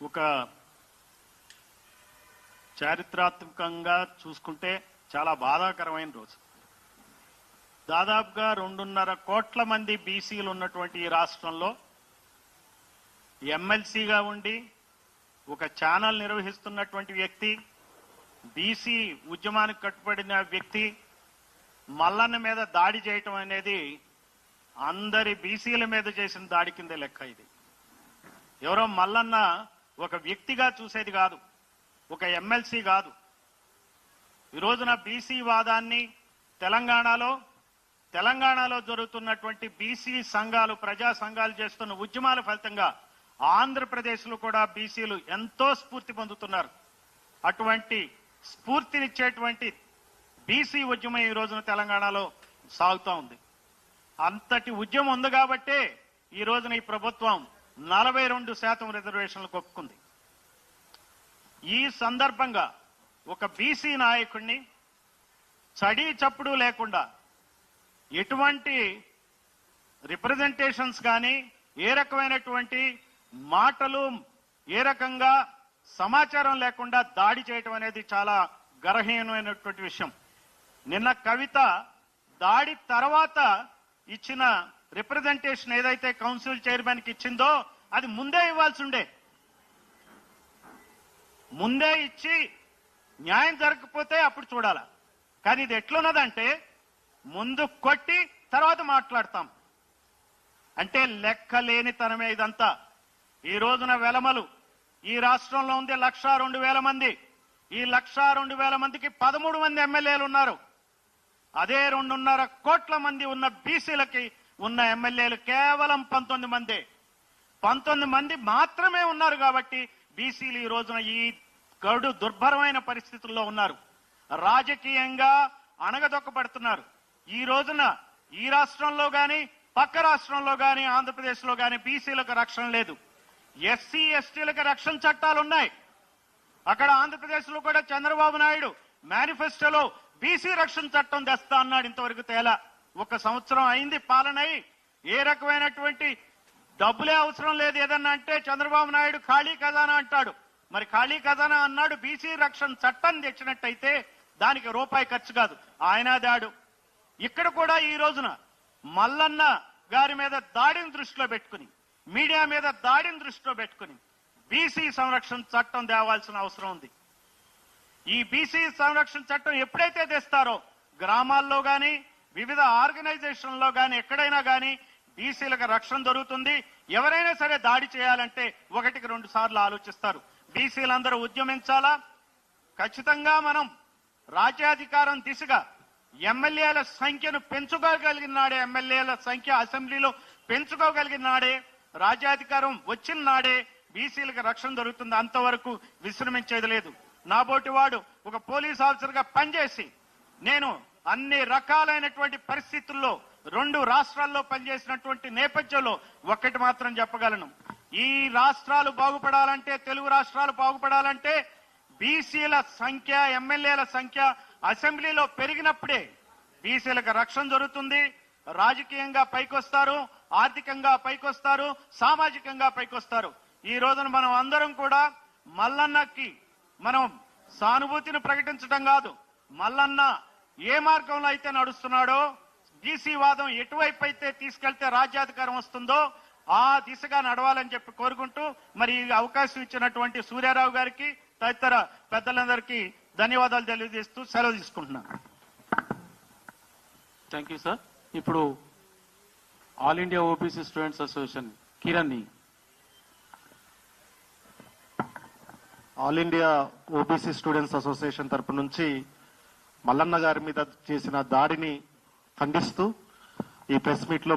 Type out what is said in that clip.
ఒక చారిత్రాత్మకంగా చూసుకుంటే చాలా బాధాకరమైన రోజు. దాదాపుగా 2.5 కోట్ల మంది బీసీలు ఉన్నటువంటి ఈ రాష్ట్రంలో ఎమ్మెల్సీగా ఉండి ఒక ఛానల్ నిర్వహిస్తున్నటువంటి వ్యక్తి, బీసీ ఉద్యమానికి కట్టుబడిన వ్యక్తి మల్లన్న మీద దాడి చేయటం అనేది అందరి బీసీల మీద చేసిన దాడి కింద లెక్క. ఇది ఎవరో మల్లన్న ఒక వ్యక్తిగా చూసేది కాదు, ఒక ఎమ్మెల్సీ కాదు. ఈ రోజున బీసీ వాదాన్ని తెలంగాణలో జరుగుతున్నటువంటి బీసీ సంఘాలు, ప్రజా సంఘాలు చేస్తున్న ఉద్యమాల ఫలితంగా ఆంధ్రప్రదేశ్లో కూడా బీసీలు ఎంతో స్ఫూర్తి పొందుతున్నారు. అటువంటి స్ఫూర్తినిచ్చేటువంటి బీసీ ఉద్యమం ఈ రోజున తెలంగాణలో సాగుతూ ఉంది. అంతటి ఉద్యమం ఉంది కాబట్టే ఈ రోజున ఈ ప్రభుత్వం 42% రిజర్వేషన్లకు ఒప్పుకుంది. ఈ సందర్భంగా ఒక బీసీ నాయకుడిని చడీ చప్పుడు లేకుండా, ఎటువంటి రిప్రజెంటేషన్స్ కానీ, ఏ రకమైనటువంటి మాటలు, ఏ రకంగా సమాచారం లేకుండా దాడి చేయటం అనేది చాలా గర్హనీయమైనటువంటి విషయం. నిన్న కవిత దాడి తర్వాత ఇచ్చిన రిప్రజెంటేషన్ ఏదైతే కౌన్సిల్ చైర్మన్ కి ఇచ్చిందో అది ముందే ఇవ్వాల్సి ఉండే. ముందే ఇచ్చి న్యాయం జరగకపోతే అప్పుడు చూడాల. కానీ ఇది ఎట్లున్నదంటే ముందు కొట్టి తర్వాత మాట్లాడతాం అంటే లెక్కలేనితనమే ఇదంతా. ఈ రోజున వెలమలు ఈ రాష్ట్రంలో ఉంది 1,02,000 మంది. ఈ 1,02,000 మందికి 13 మంది ఎమ్మెల్యేలు ఉన్నారు. అదే 2.5 కోట్ల మంది ఉన్న బీసీలకి ఉన్న ఎమ్మెల్యేలు కేవలం 19 మంది. 19 మంది మాత్రమే ఉన్నారు కాబట్టి బీసీలు ఈ రోజున ఈ గడు దుర్భరమైన పరిస్థితుల్లో ఉన్నారు. రాజకీయంగా అణగదొక్కబడుతున్నారు. ఈ రోజున ఈ రాష్ట్రంలో గాని, పక్క రాష్ట్రంలో గాని, ఆంధ్రప్రదేశ్లో గాని బీసీలకు రక్షణ లేదు. ఎస్సీ ఎస్టీలకు రక్షణ చట్టాలు ఉన్నాయి. అక్కడ ఆంధ్రప్రదేశ్లో కూడా చంద్రబాబు నాయుడు మేనిఫెస్టోలో బీసీ రక్షణ చట్టం తెస్తా అన్నాడు. ఇంతవరకు తేలా. 1 సంవత్సరం అయింది పాలన అయి. ఏ రకమైనటువంటి డబ్బులే అవసరం లేదు ఏదన్నా అంటే చంద్రబాబు నాయుడు ఖాళీ ఖజానా అంటాడు. మరి ఖాళీ ఖజానా అన్నాడు. బీసీ రక్షణ చట్టం తెచ్చినట్టయితే దానికి రూపాయి ఖర్చు కాదు, ఆయన దాడు. ఇక్కడ కూడా ఈ రోజున మల్లన్న గారి మీద దాడిని దృష్టిలో పెట్టుకుని, మీడియా మీద దాడిని దృష్టిలో పెట్టుకుని బీసీ సంరక్షణ చట్టం తేవాల్సిన అవసరం ఉంది. ఈ బీసీ సంరక్షణ చట్టం ఎప్పుడైతే తెస్తారో గ్రామాల్లో గాని, వివిధ ఆర్గనైజేషన్లో గాని, ఎక్కడైనా గాని బీసీలకు రక్షణ దొరుకుతుంది. ఎవరైనా సరే దాడి చేయాలంటే 1కి 2 సార్లు ఆలోచిస్తారు. బీసీలందరూ ఉద్యమించాలా. ఖచ్చితంగా మనం రాజ్యాధికారం దిశగా ఎమ్మెల్యేల సంఖ్యను పెంచుకోగలిగిన నాడే, ఎమ్మెల్యేల సంఖ్య అసెంబ్లీలో పెంచుకోగలిగిన నాడే, రాజ్యాధికారం వచ్చిన నాడే బీసీలకు రక్షణ దొరుకుతుంది. అంతవరకు విశ్రమించేది లేదు. నాబోటి వాడు ఒక పోలీస్ ఆఫీసర్ గా పనిచేసి నేను అన్ని రకాలైనటువంటి పరిస్థితుల్లో 2 రాష్ట్రాల్లో పనిచేసినటువంటి నేపథ్యంలో ఒక్కటి మాత్రం చెప్పగలను. ఈ రాష్ట్రాలు బాగుపడాలంటే, తెలుగు రాష్ట్రాలు బాగుపడాలంటే బీసీల సంఖ్య, ఎమ్మెల్యేల సంఖ్య అసెంబ్లీలో పెరిగినప్పుడే బీసీలకు రక్షణ దొరుకుతుంది. రాజకీయంగా పైకొస్తారు, ఆర్థికంగా పైకొస్తారు, సామాజికంగా పైకొస్తారు. ఈ రోజున మనం అందరం కూడా మల్లన్నకి మనం సానుభూతిని ప్రకటించడం కాదు, మల్లన్న ఏ మార్గంలో అయితే నడుస్తున్నాడో, బీసీ వాదం ఎటువైపు అయితే తీసుకెళ్తే రాజ్యాధికారం వస్తుందో ఆ దిశగా నడవాలని చెప్పి కోరుకుంటూ మరి ఈ అవకాశం ఇచ్చినటువంటి సూర్యారావు గారికి, తదితర పెద్దలందరికీ ధన్యవాదాలు తెలియజేస్తూ సెలవు తీసుకుంటున్నాను. Thank you sir. ఇప్పుడు all India OBC students association Kiran. All India OBC students association తరపు నుంచి మల్లన్న గారి మీద చేసిన దాడిని ఖండిస్తూ ఈ ప్రెస్ మీట్ లో